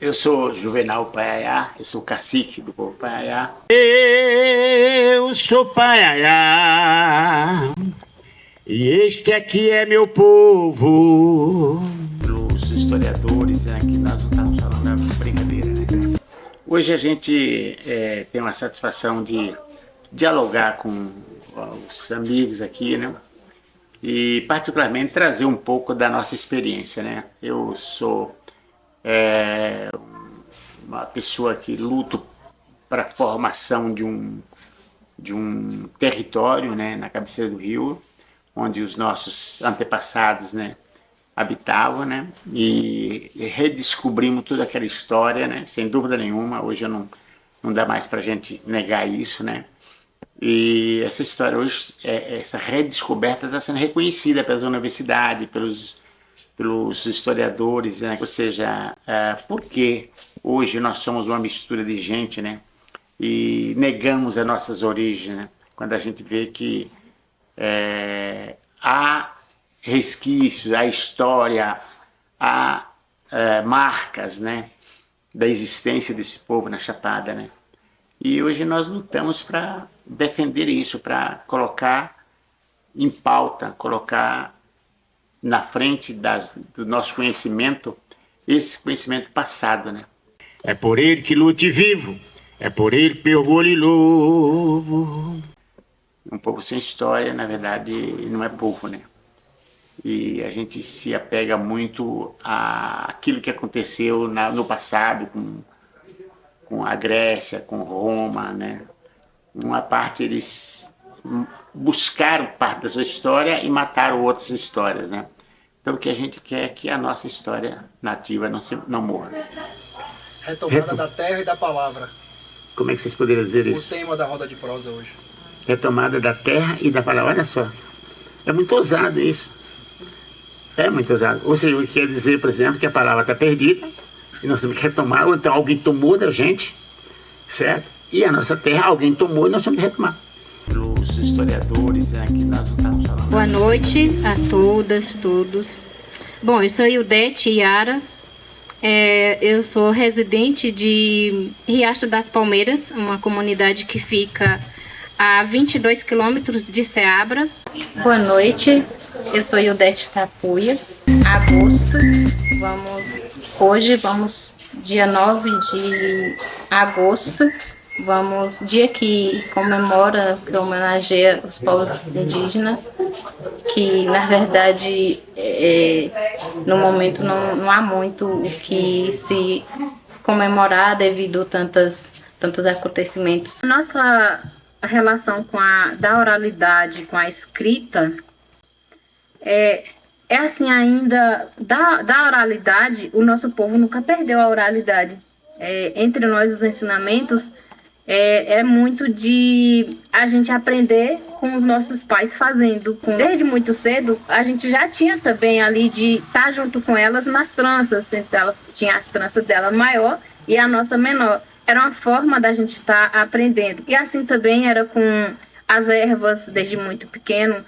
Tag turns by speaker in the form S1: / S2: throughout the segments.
S1: Eu sou Juvenal Paiaiá, eu sou cacique do povo Paiaiá. Eu sou Paiaiá, e este aqui é meu povo. Os historiadores, né, que nós não estamos falando da brincadeira, né? Hoje a gente tem uma satisfação de dialogar com os amigos aqui, né? E particularmente trazer um pouco da nossa experiência, né? Eu sou uma pessoa que luto para a formação de um território, né, na cabeceira do rio, onde os nossos antepassados, né, habitavam, né, e redescobrimos toda aquela história, né, sem dúvida nenhuma. Hoje não dá mais para a gente negar isso, né. E essa história hoje, essa redescoberta está sendo reconhecida pelas universidades, pelos historiadores, né? Ou seja, por que hoje nós somos uma mistura de gente, né? E negamos as nossas origens, né? Quando a gente vê que há resquícios, há história, há marcas, né? Da existência desse povo na Chapada, né? E hoje nós lutamos para defender isso, para colocar em pauta, colocar na frente do nosso conhecimento, esse conhecimento passado, né? É por ele que lute vivo, é por ele que orgulho e louvo. Um povo sem história, na verdade, não é povo, né? E a gente se apega muito àquilo que aconteceu no passado, com a Grécia, com Roma, né? Uma parte eles buscaram parte da sua história e mataram outras histórias, né? Então o que a gente quer é que a nossa história nativa não morra.
S2: Retomada da terra e da palavra.
S1: Como é que vocês poderiam dizer isso?
S2: O tema da roda de prosa hoje.
S1: Retomada da terra e da palavra. Olha só, é muito ousado isso. É muito ousado. Ou seja, o que quer dizer, por exemplo, que a palavra está perdida e nós temos que retomar, ou então alguém tomou da gente, certo? E a nossa terra alguém tomou e nós temos que retomar. Os historiadores, né, que nós não estamos falando.
S3: Boa noite a todas, todos. Bom, eu sou Ildete Yara, eu sou residente de Riacho das Palmeiras, uma comunidade que fica a 22 quilômetros de Ceabra.
S4: Boa noite, eu sou Ildete Tapuia. Hoje vamos, dia 9 de agosto, dia que homenageia os povos indígenas, que na verdade no momento não há muito o que se comemorar devido a tantos acontecimentos. Nossa relação da oralidade com a escrita é assim ainda, da oralidade, o nosso povo nunca perdeu a oralidade. Entre nós, os ensinamentos é muito de a gente aprender com os nossos pais fazendo. Desde muito cedo, a gente já tinha também ali de estar junto com elas nas tranças. Ela tinha as tranças dela maior e a nossa menor. Era uma forma da gente estar aprendendo. E assim também era com as ervas, desde muito pequeno.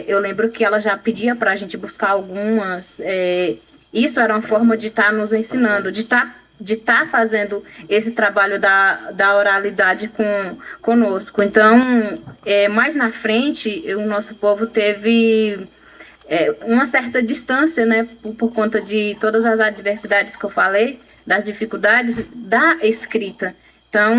S4: Eu lembro que ela já pedia para a gente buscar algumas. Isso era uma forma de estar nos ensinando, de estar fazendo esse trabalho da oralidade conosco. Então, mais na frente, o nosso povo teve uma certa distância, né, por conta de todas as adversidades que eu falei, das dificuldades da escrita. Então,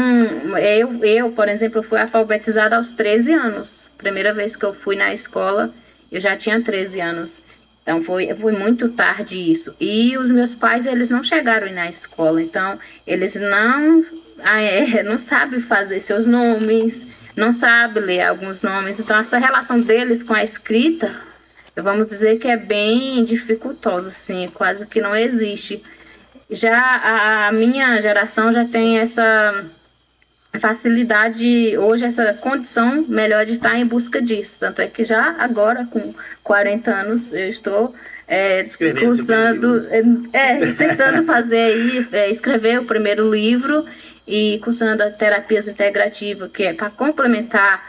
S4: eu, por exemplo, fui alfabetizada aos 13 anos. Primeira vez que eu fui na escola, eu já tinha 13 anos. Então, foi muito tarde isso. E os meus pais, eles não chegaram a ir na escola. Então, eles não sabem fazer seus nomes, não sabem ler alguns nomes. Então, essa relação deles com a escrita, vamos dizer que é bem dificultosa, assim, quase que não existe. Já a minha geração já tem essa facilidade, hoje essa condição melhor de estar em busca disso. Tanto é que já agora, com 40 anos, eu estou cursando, tentando fazer aí, escrever o primeiro livro e cursando a terapias integrativas, que é para complementar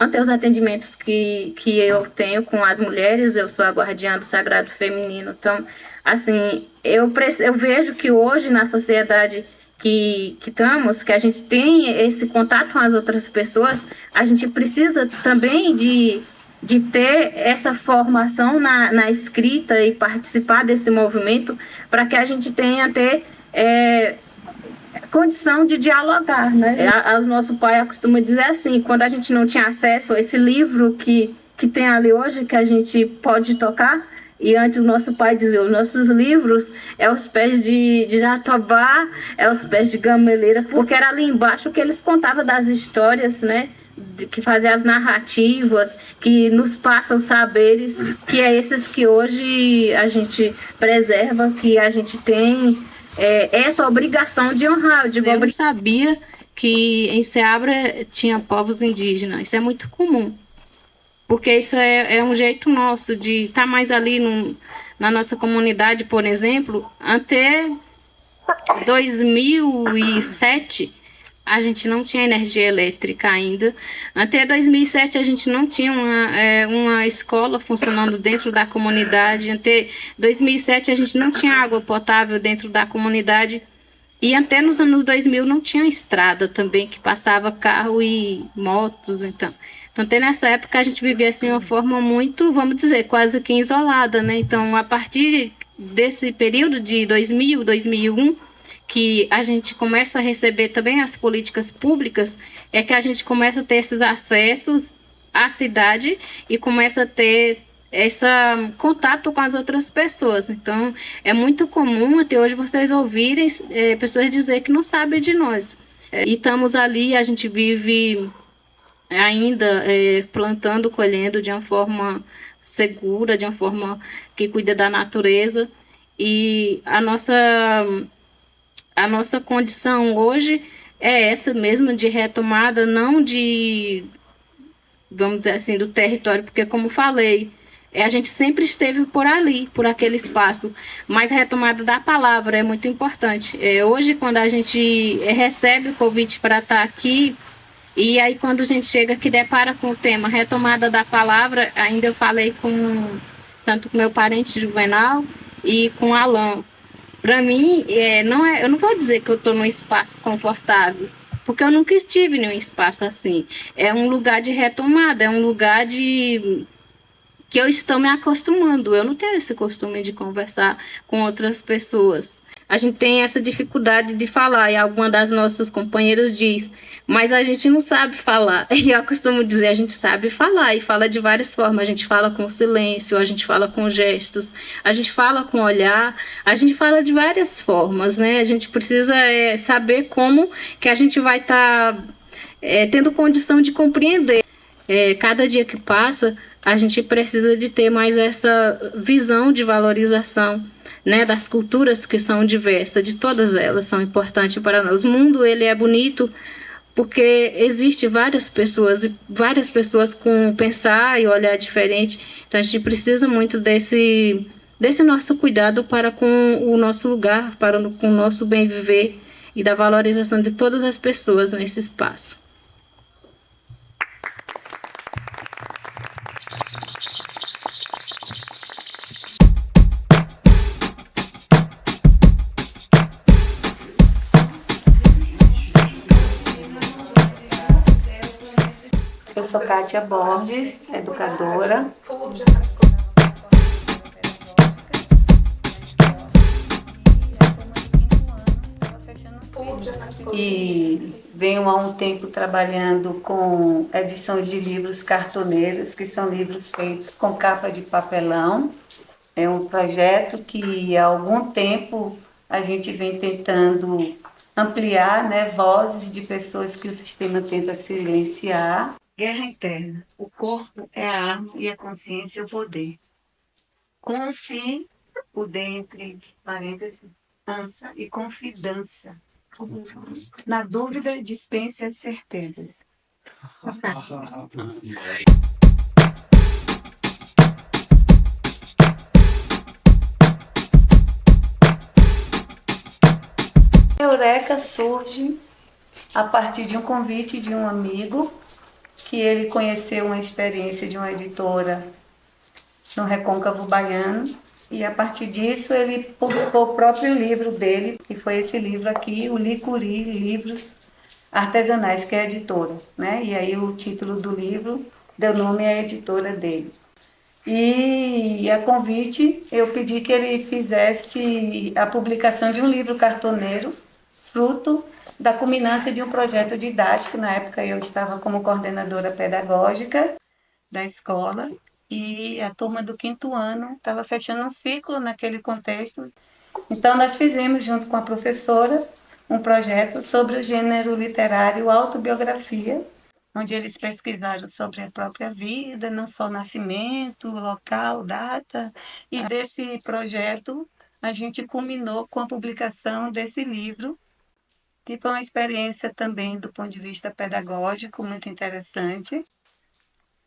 S4: ante os atendimentos que eu tenho com as mulheres. Eu sou a guardiã do sagrado feminino, então Assim, eu vejo que hoje na sociedade que estamos, que a gente tem esse contato com as outras pessoas, a gente precisa também de ter essa formação na escrita e participar desse movimento para que a gente tenha até condição de dialogar, né? O nosso pai costuma dizer assim, quando a gente não tinha acesso a esse livro que tem ali hoje, que a gente pode tocar, e antes o nosso pai dizia, os nossos livros é os pés de jatobá, é os pés de gameleira, porque era ali embaixo que eles contavam das histórias, né? Que faziam as narrativas, que nos passam saberes, que é esses que hoje a gente preserva, que a gente tem essa obrigação de honrar.
S3: Eu não sabia que em Ceabra tinha povos indígenas, isso é muito comum. Porque isso é um jeito nosso de estar mais ali na nossa comunidade, por exemplo. Até 2007, a gente não tinha energia elétrica ainda. Até 2007, a gente não tinha uma escola funcionando dentro da comunidade. Até 2007, a gente não tinha água potável dentro da comunidade. E até nos anos 2000, não tinha estrada também, que passava carro e motos, então até nessa época a gente vivia assim de uma forma muito, vamos dizer, quase que isolada, né? Então, a partir desse período de 2000, 2001, que a gente começa a receber também as políticas públicas, é que a gente começa a ter esses acessos à cidade e começa a ter esse contato com as outras pessoas. Então, é muito comum até hoje vocês ouvirem pessoas dizer que não sabem de nós. E estamos ali, a gente vive ainda plantando, colhendo de uma forma segura, de uma forma que cuida da natureza. E a nossa condição hoje é essa mesmo, de retomada, não de, vamos dizer assim, do território, porque como falei, a gente sempre esteve por ali, por aquele espaço, mas a retomada da palavra é muito importante. Hoje, quando a gente recebe o convite para estar aqui, e aí quando a gente chega que depara com o tema retomada da palavra, ainda eu falei tanto com meu parente Juvenal e com Alan. Para mim, eu não vou dizer que eu estou num espaço confortável, porque eu nunca estive em um espaço assim. É um lugar de retomada, é um lugar que eu estou me acostumando. Eu não tenho esse costume de conversar com outras pessoas. A gente tem essa dificuldade de falar, e alguma das nossas companheiras diz, mas a gente não sabe falar. E eu costumo dizer, a gente sabe falar, e fala de várias formas. A gente fala com silêncio, a gente fala com gestos, a gente fala com olhar, a gente fala de várias formas, né? A gente precisa saber como que a gente vai estar tendo condição de compreender. Cada dia que passa, a gente precisa de ter mais essa visão de valorização, né, das culturas que são diversas, de todas elas são importantes para nós. O mundo, ele é bonito porque existe várias pessoas com pensar e olhar diferente. Então a gente precisa muito desse nosso cuidado para com o nosso lugar, com o nosso bem viver e da valorização de todas as pessoas nesse espaço.
S5: Eu sou Kátia Borges, educadora. E venho há um tempo trabalhando com edições de livros cartoneiros, que são livros feitos com capa de papelão. É um projeto que há algum tempo a gente vem tentando ampliar, né, vozes de pessoas que o sistema tenta silenciar. Guerra interna. O corpo é a arma e a consciência é o poder. Confie, o D entre parênteses, ansa e confidança. Na dúvida, dispense as certezas. A Eureka surge a partir de um convite de um amigo, que ele conheceu uma experiência de uma editora no Recôncavo Baiano, E a partir disso ele publicou o próprio livro dele, que foi esse livro aqui, o Licuri Livros Artesanais, que é a editora, né? E aí o título do livro deu nome à editora dele. E a convite, eu pedi que ele fizesse a publicação de um livro cartoneiro, fruto da culminância de um projeto didático. Na época eu estava como coordenadora pedagógica da escola e a turma do 5º ano estava fechando um ciclo naquele contexto. Então nós fizemos, junto com a professora, um projeto sobre o gênero literário autobiografia, onde eles pesquisaram sobre a própria vida, não só nascimento, local, data, e desse projeto a gente culminou com a publicação desse livro, que foi uma experiência também do ponto de vista pedagógico muito interessante,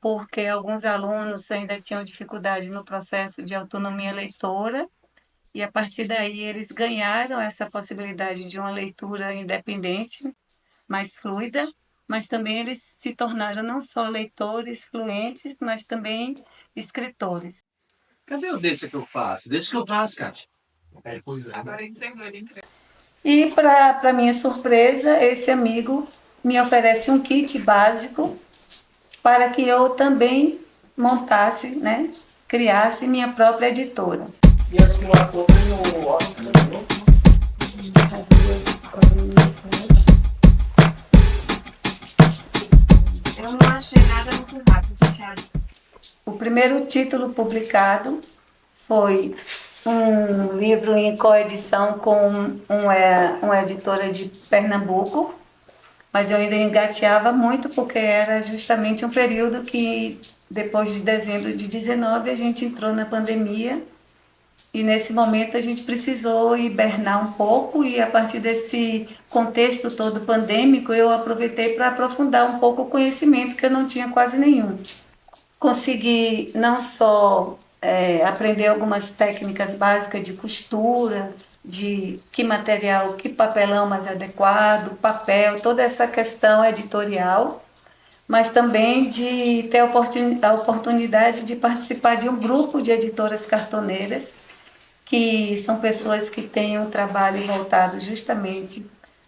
S5: porque alguns alunos ainda tinham dificuldade no processo de autonomia leitora, e a partir daí eles ganharam essa possibilidade de uma leitura independente, mais fluida, mas também eles se tornaram não só leitores fluentes, mas também escritores.
S6: Cadê o Deixa que eu faço? Deixa que eu faço, Kátia.
S2: Pois é.
S7: Agora entregou, ele entregou.
S5: E, para minha surpresa, esse amigo me oferece um kit básico para que eu também montasse, né, criasse minha própria editora.
S2: E antes do ator tem o Oscar, né?
S7: Eu não achei nada muito rápido, Thiago.
S5: O primeiro título publicado foi um livro em coedição com uma editora de Pernambuco, mas eu ainda engateava muito porque era justamente um período que, depois de dezembro de 19, a gente entrou na pandemia e nesse momento a gente precisou hibernar um pouco e a partir desse contexto todo pandêmico eu aproveitei para aprofundar um pouco o conhecimento que eu não tinha quase nenhum. Consegui não só aprender algumas técnicas básicas de costura, de que material, que papelão mais adequado, papel, toda essa questão editorial, mas também de ter a oportunidade de participar de um grupo de editoras cartoneiras, que são pessoas que têm um trabalho voltado justamente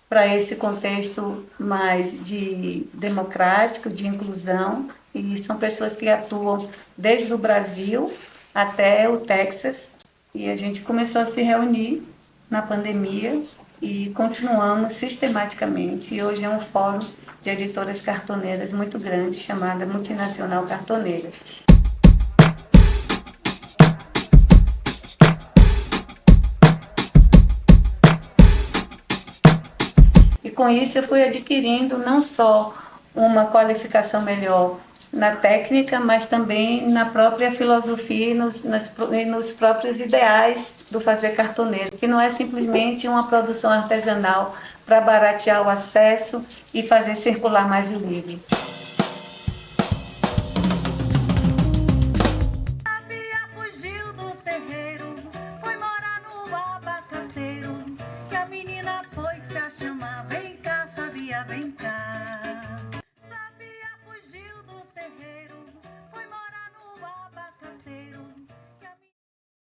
S5: para esse contexto mais de democrático, de inclusão, e são pessoas que atuam desde o Brasil até o Texas, e a gente começou a se reunir na pandemia e continuamos sistematicamente, e hoje é um fórum de editoras cartoneiras muito grande, chamada Multinacional Cartoneira. E com isso eu fui adquirindo não só uma qualificação melhor na técnica, mas também na própria filosofia e nos próprios ideais do fazer cartoneiro, que não é simplesmente uma produção artesanal para baratear o acesso e fazer circular mais o livro.
S8: A Bia fugiu do terreiro, foi morar no abacateiro, que a menina foi se chamar, vem cá, Sabia, vem cá.